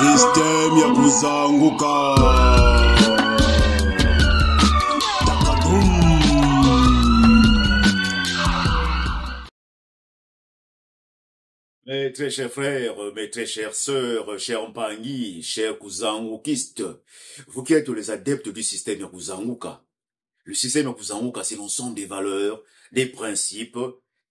System ya kuzanguka. Mes très chers frères, mes très chères sœurs, chers Mpangi, chers Kuzangukistes, vous qui êtes les adeptes du système Yakuzanguka. Le système Yakuzanguka, c'est l'ensemble des valeurs, des principes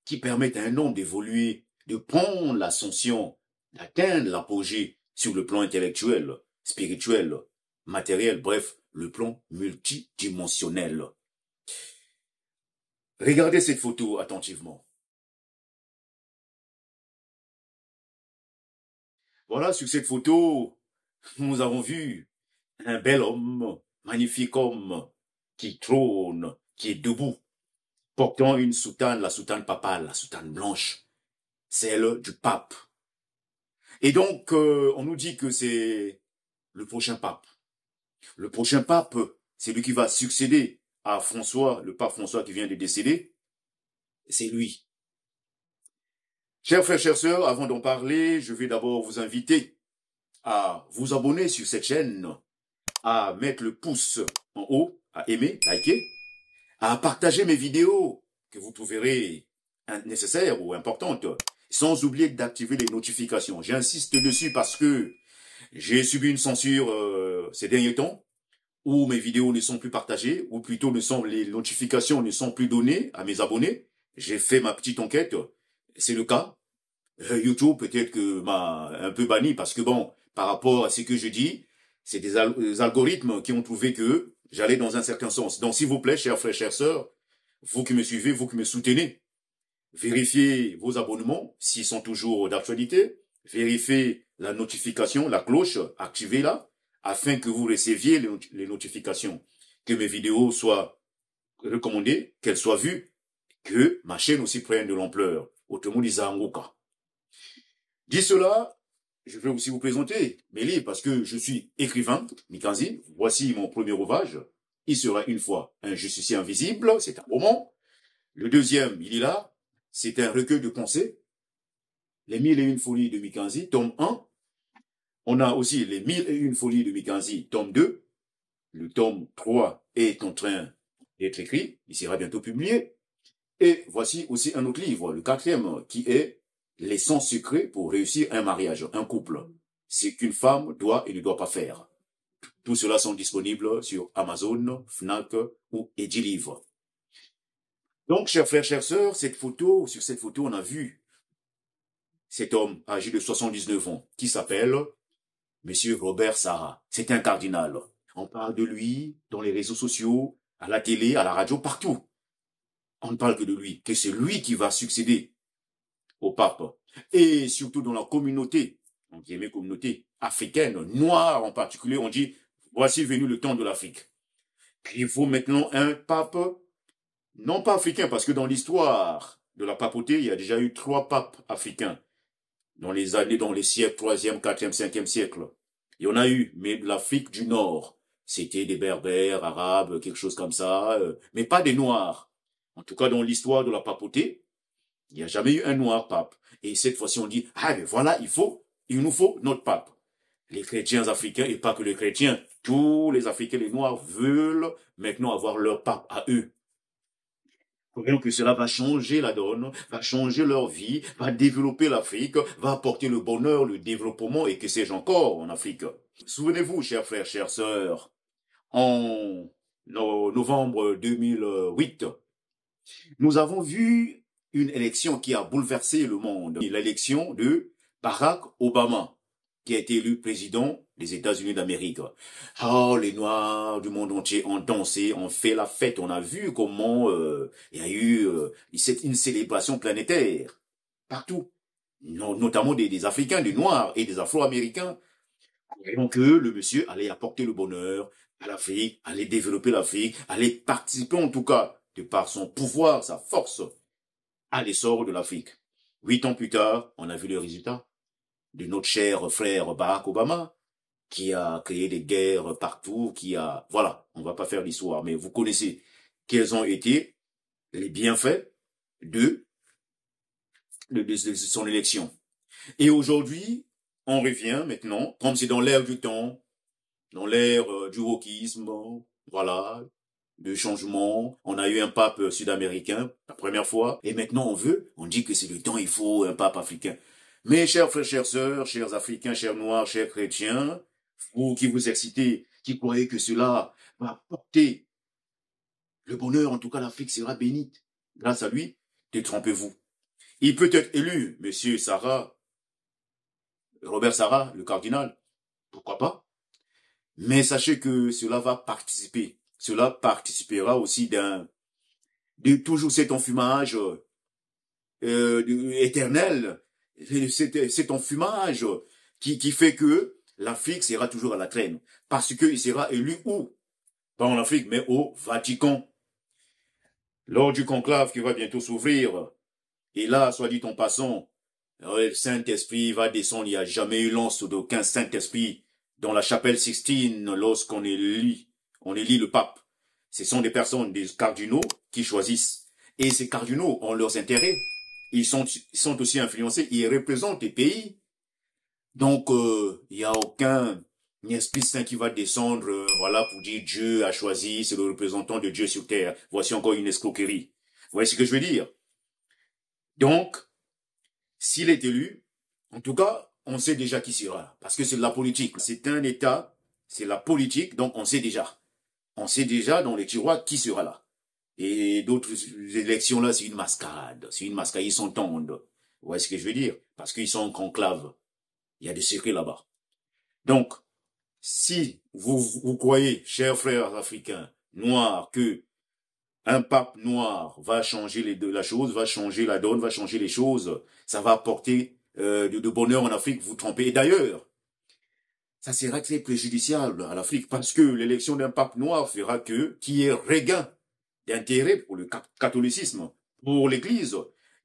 qui permettent à un homme d'évoluer, de prendre l'ascension, d'atteindre l'apogée sur le plan intellectuel, spirituel, matériel, bref, le plan multidimensionnel. Regardez cette photo attentivement. Voilà, sur cette photo, nous avons vu un bel homme, magnifique homme, qui trône, qui est debout, portant une soutane, la soutane papale, la soutane blanche, celle du pape. Et donc, on nous dit que c'est le prochain pape. Le prochain pape, c'est lui qui va succéder à François, le pape François qui vient de décéder. C'est lui. Chers frères, chères sœurs, avant d'en parler, je vais d'abord vous inviter à vous abonner sur cette chaîne, à mettre le pouce en haut, à aimer, liker, à partager mes vidéos que vous trouverez nécessaires ou importantes, sans oublier d'activer les notifications. J'insiste dessus parce que j'ai subi une censure ces derniers temps, où mes vidéos ne sont plus partagées, ou plutôt les notifications ne sont plus données à mes abonnés. J'ai fait ma petite enquête, c'est le cas. YouTube peut-être que m'a un peu banni parce que bon, par rapport à ce que je dis, c'est des algorithmes qui ont trouvé que j'allais dans un certain sens. Donc s'il vous plaît, chers frères, chères sœurs, vous qui me suivez, vous qui me soutenez, vérifiez vos abonnements s'ils sont toujours d'actualité, vérifiez la notification, la cloche, activez-la, afin que vous receviez les notifications, que mes vidéos soient recommandées, qu'elles soient vues, que ma chaîne aussi prenne de l'ampleur. Autrement dit, Zanguka. Dit cela, je vais aussi vous présenter mes livres parce que je suis écrivain, Mikanzi. Voici mon premier ouvrage. Il sera une fois un justicier invisible, c'est un roman. Le deuxième, il est là, c'est un recueil de pensées. Les 1001 folies de Mikanzi, tome 1. On a aussi les 1001 folies de Mikanzi, tome 2. Le tome 3 est en train d'être écrit, il sera bientôt publié. Et voici aussi un autre livre, le quatrième, qui est les 100 secrets pour réussir un mariage, un couple. Ce qu'une femme doit et ne doit pas faire. Tout cela sont disponibles sur Amazon, Fnac ou Edilivre. Donc, chers frères, chères sœurs, sur cette photo, on a vu cet homme âgé de 79 ans qui s'appelle Monsieur Robert Sarah. C'est un cardinal. On parle de lui dans les réseaux sociaux, à la télé, à la radio, partout. On ne parle que de lui, que c'est lui qui va succéder au pape. Et surtout dans la communauté, communauté africaine, noire en particulier, on dit, voici venu le temps de l'Afrique. Il faut maintenant un pape, non pas africain, parce que dans l'histoire de la papauté, il y a déjà eu 3 papes africains. Dans les siècles 3e, 4e, 5e siècle. Il y en a eu, mais de l'Afrique du Nord. C'était des berbères, arabes, quelque chose comme ça, mais pas des noirs. En tout cas, dans l'histoire de la papauté, il n'y a jamais eu un noir pape. Et cette fois-ci, on dit, ah, mais voilà, il nous faut notre pape. Les chrétiens africains, et pas que les chrétiens, tous les Africains, les noirs, veulent maintenant avoir leur pape à eux. Voyons que cela va changer la donne, va changer leur vie, va développer l'Afrique, va apporter le bonheur, le développement et que sais-je encore en Afrique. Souvenez-vous, chers frères, chères sœurs, en novembre 2008, nous avons vu une élection qui a bouleversé le monde. L'élection de Barack Obama, qui a été élu président des États-Unis d'Amérique. Oh, les Noirs du monde entier ont dansé, ont fait la fête. On a vu comment il y a eu une célébration planétaire partout, notamment des Africains, des Noirs et des Afro-Américains. Donc le monsieur allait apporter le bonheur à l'Afrique, allait développer l'Afrique, allait participer en tout cas, de par son pouvoir, sa force, à l'essor de l'Afrique. 8 ans plus tard, on a vu le résultat de notre cher frère Barack Obama, qui a créé des guerres partout, voilà, on va pas faire l'histoire, mais vous connaissez quels ont été les bienfaits de son élection. Et aujourd'hui, on revient maintenant, comme c'est dans l'ère du temps, dans l'ère du wokisme, voilà, de changement. On a eu un pape sud-américain la première fois, et maintenant on dit que c'est le temps, il faut un pape africain. Mais chers frères, chères sœurs, chers Africains, chers Noirs, chers chrétiens, vous qui vous excitez, qui croyez que cela va porter le bonheur, en tout cas l'Afrique sera bénite grâce à lui, détrompez-vous. Il peut être élu, monsieur Sarah, Robert Sarah, le cardinal, pourquoi pas? Mais sachez que cela va participer. Cela participera aussi de toujours cet enfumage éternel, cet enfumage qui fait que l'Afrique sera toujours à la traîne. Parce qu'il sera élu où? Pas en Afrique, mais au Vatican. Lors du conclave qui va bientôt s'ouvrir. Et là, soit dit en passant, le Saint-Esprit va descendre. Il n'y a jamais eu l'once d'aucun Saint-Esprit dans la chapelle Sixtine lorsqu'on élit le pape. Ce sont des personnes, des cardinaux qui choisissent. Et ces cardinaux ont leurs intérêts. Ils sont aussi influencés. Ils représentent les pays. Donc, il n'y a aucun esprit saint qui va descendre, voilà, pour dire Dieu a choisi, c'est le représentant de Dieu sur terre. Voici encore une escroquerie. Vous voyez ce que je veux dire? Donc, s'il est élu, en tout cas, on sait déjà qui sera. Parce que c'est de la politique. C'est un État, c'est la politique, donc on sait déjà. On sait déjà dans les tiroirs qui sera là. Et d'autres élections là, c'est une mascarade. C'est une mascarade, ils s'entendent. Vous voyez ce que je veux dire? Parce qu'ils sont en conclave. Il y a des secrets là-bas. Donc, si vous croyez, chers frères africains, noirs, que un pape noir va changer la chose, va changer la donne, va changer les choses, ça va apporter de bonheur en Afrique, vous trompez. Et d'ailleurs, ça sera très préjudiciable à l'Afrique parce que l'élection d'un pape noir fera qu'il y ait regain d'intérêt pour le catholicisme, pour l'Église.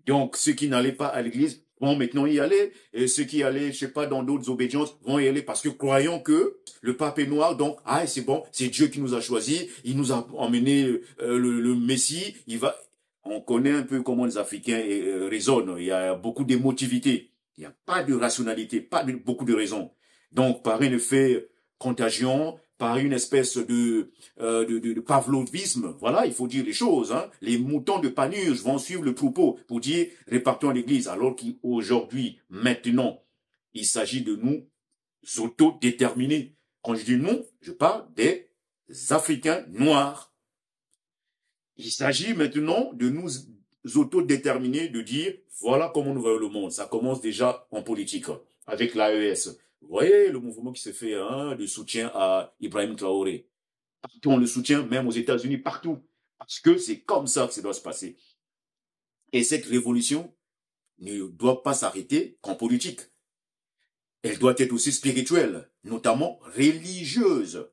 Donc, ceux qui n'allaient pas à l'Église vont maintenant y aller, et ceux qui allaient, je sais pas, dans d'autres obédiences vont y aller parce que croyons que le pape est noir, donc, c'est bon, c'est Dieu qui nous a choisis, il nous a emmené le Messie, on connaît un peu comment les Africains raisonnent, il y a beaucoup d'émotivité, il n'y a pas de rationalité, beaucoup de raisons. Donc, par un effet contagion, par une espèce de pavlovisme, voilà, il faut dire les choses, hein. Les moutons de Panurge vont suivre le troupeau pour dire répartons l'église, alors qu'aujourd'hui, maintenant, il s'agit de nous autodéterminer. Quand je dis nous, je parle des Africains noirs. Il s'agit maintenant de nous autodéterminer, de dire voilà comment nous voyons le monde. Ça commence déjà en politique, avec l'AES. Vous voyez le mouvement qui se fait de soutien à Ibrahim Traoré. Partout on le soutient, même aux États-Unis, partout. Parce que c'est comme ça que ça doit se passer. Et cette révolution ne doit pas s'arrêter qu'en politique. Elle doit être aussi spirituelle, notamment religieuse.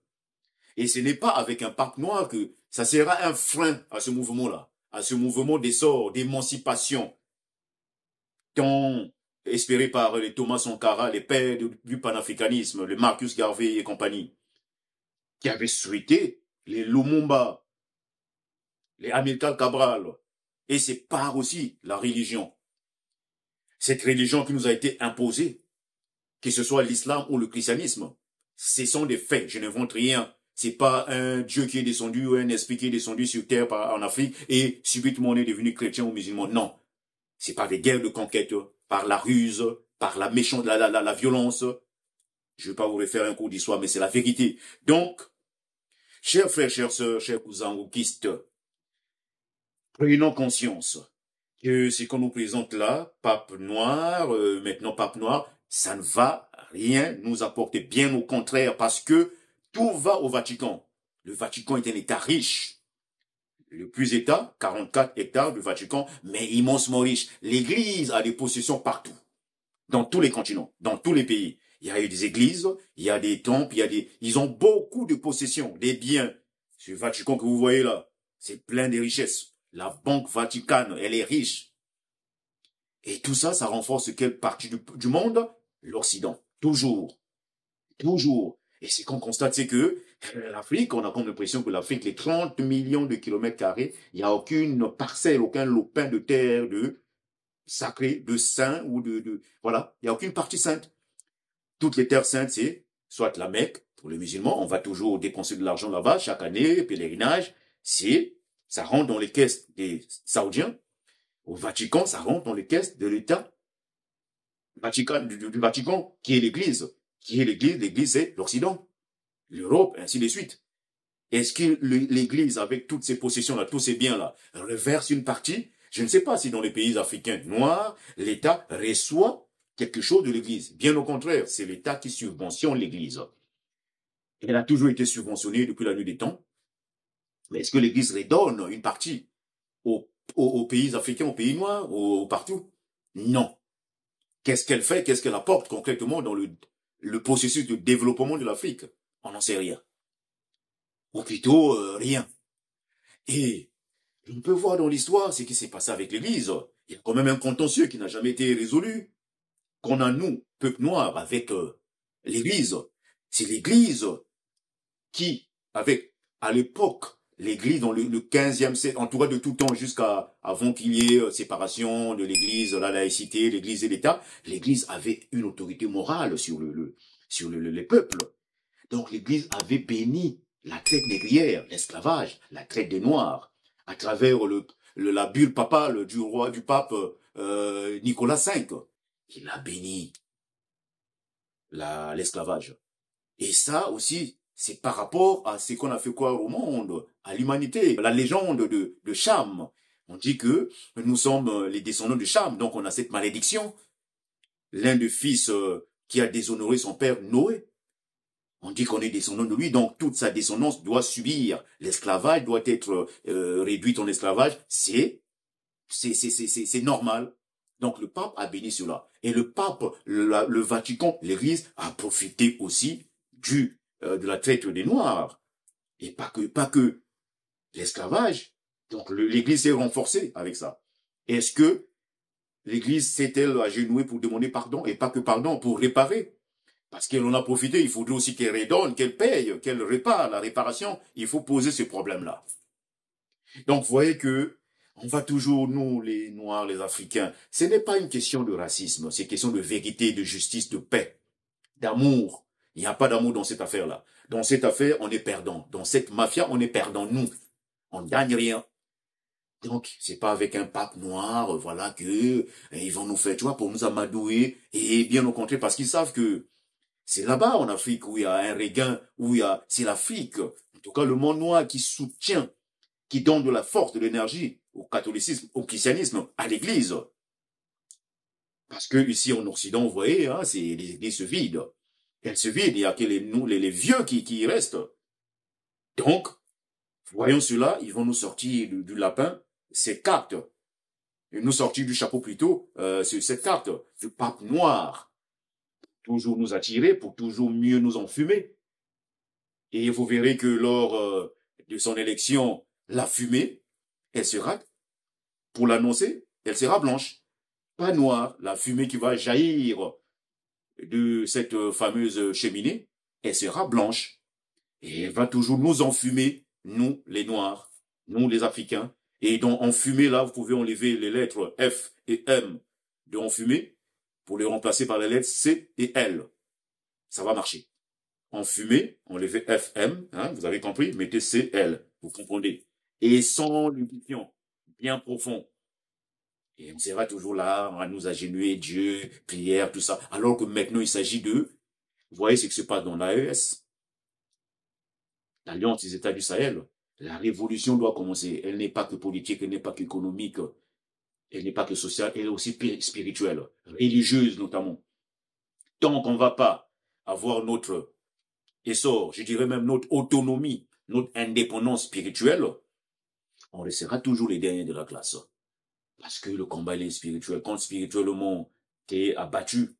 Et ce n'est pas avec un pape noir que ça sera un frein à ce mouvement-là, à ce mouvement d'essor, d'émancipation, tant espéré par les Thomas Sankara, les pères du panafricanisme, le Marcus Garvey et compagnie, qui avaient souhaité les Lumumba, les Amilcar Cabral, et c'est par aussi la religion. Cette religion qui nous a été imposée, que ce soit l'islam ou le christianisme, ce sont des faits, je n'invente rien. C'est pas un Dieu qui est descendu ou un esprit qui est descendu sur terre en Afrique et subitement on est devenu chrétien ou musulman. Non. C'est par des guerres de conquête, par la ruse, par la méchante, la violence. Je ne vais pas vous refaire un cours d'histoire, mais c'est la vérité. Donc, chers frères, chères sœurs, chers cousins wokistes, prenons conscience que ce qu'on nous présente là, pape noir, maintenant pape noir, ça ne va rien nous apporter, bien au contraire, parce que tout va au Vatican. Le Vatican est un État riche. Le plus État, 44 hectares du Vatican, mais immensement riche. L'Église a des possessions partout, dans tous les continents, dans tous les pays. Il y a eu des églises, il y a des temples, ils ont beaucoup de possessions, des biens. Ce Vatican que vous voyez là, c'est plein de richesses. La Banque Vaticane, elle est riche. Et tout ça, ça renforce quelle partie du monde? L'Occident. Toujours. Toujours. Et ce qu'on constate, c'est que l'Afrique, on a comme l'impression que l'Afrique, les 30 millions de kilomètres carrés, il n'y a aucune parcelle, aucun lopin de terre de sacré, de saint ou voilà. Il n'y a aucune partie sainte. toutes les terres saintes, c'est soit la Mecque, pour les musulmans, on va toujours dépenser de l'argent là-bas chaque année, pèlerinage, ça rentre dans les caisses des Saoudiens. Au Vatican, ça rentre dans les caisses de l'État du Vatican, qui est l'Église. Qui est l'Église? L'Église, c'est l'Occident, l'Europe, ainsi de suite. Est-ce que l'Église, avec toutes ces possessions-là, tous ces biens-là, reverse une partie? Je ne sais pas si dans les pays africains noirs, l'État reçoit quelque chose de l'Église. Bien au contraire, c'est l'État qui subventionne l'Église. Elle a toujours été subventionnée depuis la nuit des temps. Mais est-ce que l'Église redonne une partie aux pays africains, aux pays noirs, partout? Non. Qu'est-ce qu'elle fait? Qu'est-ce qu'elle apporte concrètement dans le processus de développement de l'Afrique? On n'en sait rien. Ou plutôt, rien. Et on peut voir dans l'histoire ce qui s'est passé avec l'Église. Il y a quand même un contentieux qui n'a jamais été résolu. Qu'on a, nous, peuple noir, avec l'Église. C'est l'Église qui, à l'époque, l'Église dans le 15e siècle, en tout cas de tout temps, jusqu'à avant qu'il y ait séparation de l'Église, la laïcité, l'Église et l'État, l'Église avait une autorité morale sur les peuples. Donc l'Église avait béni la traite négrière, l'esclavage, la traite des Noirs, à travers la bulle papale du pape Nicolas V. Il a béni l'esclavage. Et ça aussi, c'est par rapport à ce qu'on a fait croire au monde, à l'humanité. La légende de Cham, on dit que nous sommes les descendants de Cham, donc on a cette malédiction. L'un des fils qui a déshonoré son père Noé, on dit qu'on est descendant de lui, donc toute sa descendance doit subir l'esclavage, doit être réduite en esclavage. C'est normal. Donc le pape a béni cela. Et le pape, le Vatican, l'Église a profité aussi de la traite des Noirs. Et pas que l'esclavage. Donc l'Église s'est renforcée avec ça. Est-ce que l'Église s'est-elle agenouillée pour demander pardon? Et pas que pardon, pour réparer. Parce qu'elle en a profité, il faudrait aussi qu'elle redonne, qu'elle paye, qu'elle répare. La réparation, il faut poser ce problème-là. Donc vous voyez que on va toujours, nous, les Noirs, les Africains, ce n'est pas une question de racisme, c'est une question de vérité, de justice, de paix, d'amour. Il n'y a pas d'amour dans cette affaire-là. Dans cette affaire, on est perdant. Dans cette mafia, on est perdant, nous. On ne gagne rien. Donc, c'est pas avec un pape noir, voilà, que ils vont nous faire, tu vois, pour nous amadouer. Et bien au contraire, parce qu'ils savent que c'est là-bas, en Afrique, où il y a un regain, c'est l'Afrique. En tout cas, le monde noir qui soutient, qui donne de la force, de l'énergie au catholicisme, au christianisme, à l'église. Parce que ici, en Occident, vous voyez, hein, les églises se vident. Elles se vident, il n'y a que les vieux qui restent. Donc, voyons cela, ils vont nous sortir du lapin, cette carte. Nous sortir du chapeau plutôt, cette carte, du pape noir. Toujours nous attirer, pour toujours mieux nous enfumer. Et vous verrez que lors de son élection, la fumée, elle sera, pour l'annoncer, elle sera blanche. Pas noire, la fumée qui va jaillir de cette fameuse cheminée, elle sera blanche. Et elle va toujours nous enfumer, nous, les Noirs, nous, les Africains. Et dans enfumer, là, vous pouvez enlever les lettres F et M de enfumer pour les remplacer par les lettres C et L. Ça va marcher. Enfumer, enlever F, M, hein, vous avez compris, mettez C, L, vous comprenez. Et sans lubrifiant, bien profond. Et on sera toujours là, à nous agenouiller, Dieu, prière, tout ça. Alors que maintenant, il s'agit vous voyez ce qui se passe dans l'AES, l'Alliance des États du Sahel. La révolution doit commencer. Elle n'est pas que politique, elle n'est pas qu'économique, elle n'est pas que sociale, elle est aussi spirituelle, religieuse notamment. Tant qu'on ne va pas avoir notre essor, je dirais même notre autonomie, notre indépendance spirituelle, on restera toujours les derniers de la classe. Parce que le combat est spirituel. Quand spirituellement tu es abattu,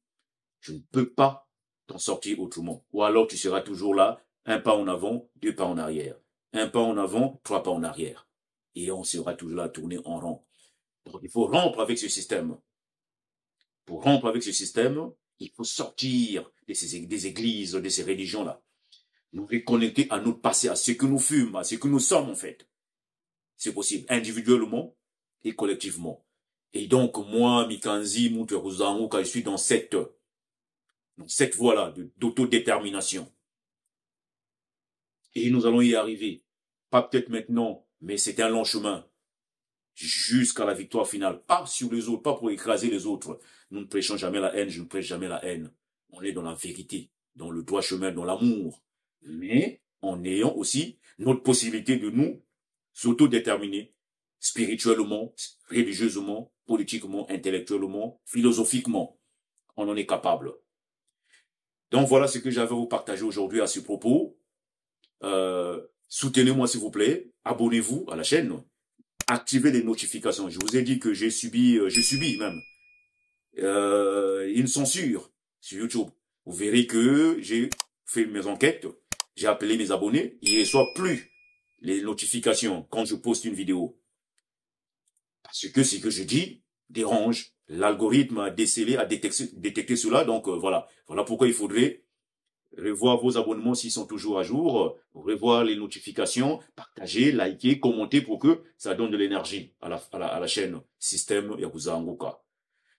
je ne peux pas t'en sortir autrement. Ou alors tu seras toujours là, un pas en avant, deux pas en arrière. Un pas en avant, trois pas en arrière. Et on sera toujours là, tourner en rond. Donc il faut rompre avec ce système. Pour rompre avec ce système, il faut sortir des églises, de ces religions-là. Nous reconnecter à notre passé, à ce que nous fûmes, à ce que nous sommes en fait. C'est possible, individuellement et collectivement. Et donc, moi, Mikanzi, Mouteruzangu, quand je suis dans cette Donc, cette voie-là d'autodétermination. Et nous allons y arriver. Pas peut-être maintenant, mais c'est un long chemin. Jusqu'à la victoire finale. Pas sur les autres, pas pour écraser les autres. Nous ne prêchons jamais la haine, je ne prêche jamais la haine. On est dans la vérité, dans le droit chemin, dans l'amour. Mais en ayant aussi notre possibilité de nous s'autodéterminer spirituellement, religieusement, politiquement, intellectuellement, philosophiquement. On en est capable. Donc voilà ce que j'avais à vous partager aujourd'hui à ce propos. Soutenez-moi s'il vous plaît, abonnez-vous à la chaîne, activez les notifications. Je vous ai dit que j'ai subi même une censure sur YouTube. Vous verrez que j'ai fait mes enquêtes, j'ai appelé mes abonnés, ils ne reçoivent plus les notifications quand je poste une vidéo. Parce que ce que je dis dérange. L'algorithme a décelé, a détecté cela. Donc voilà pourquoi il faudrait revoir vos abonnements s'ils sont toujours à jour, revoir les notifications, partager, liker, commenter pour que ça donne de l'énergie à la chaîne Système Yakuza Angoka.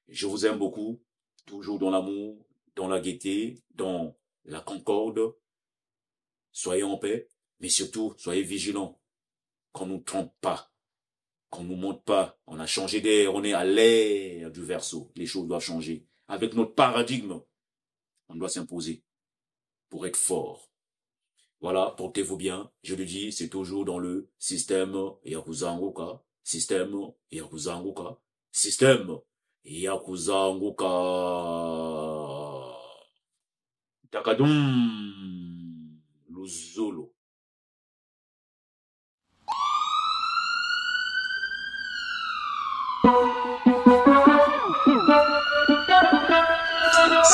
Je vous aime beaucoup, toujours dans l'amour, dans la gaieté, dans la concorde. Soyez en paix, mais surtout, soyez vigilants qu'on ne nous trompe pas, qu'on ne nous monte pas. On a changé d'air, on est à l'ère du Verseau. Les choses doivent changer. Avec notre paradigme, on doit s'imposer pour être fort. Voilà, portez-vous bien. Je le dis, c'est toujours dans le système Yakuza Angoka. Système Yakuza Angoka. Système Yakuza Angoka. Takadum Luzolo.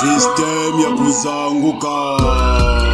Système Yakuza Angoka.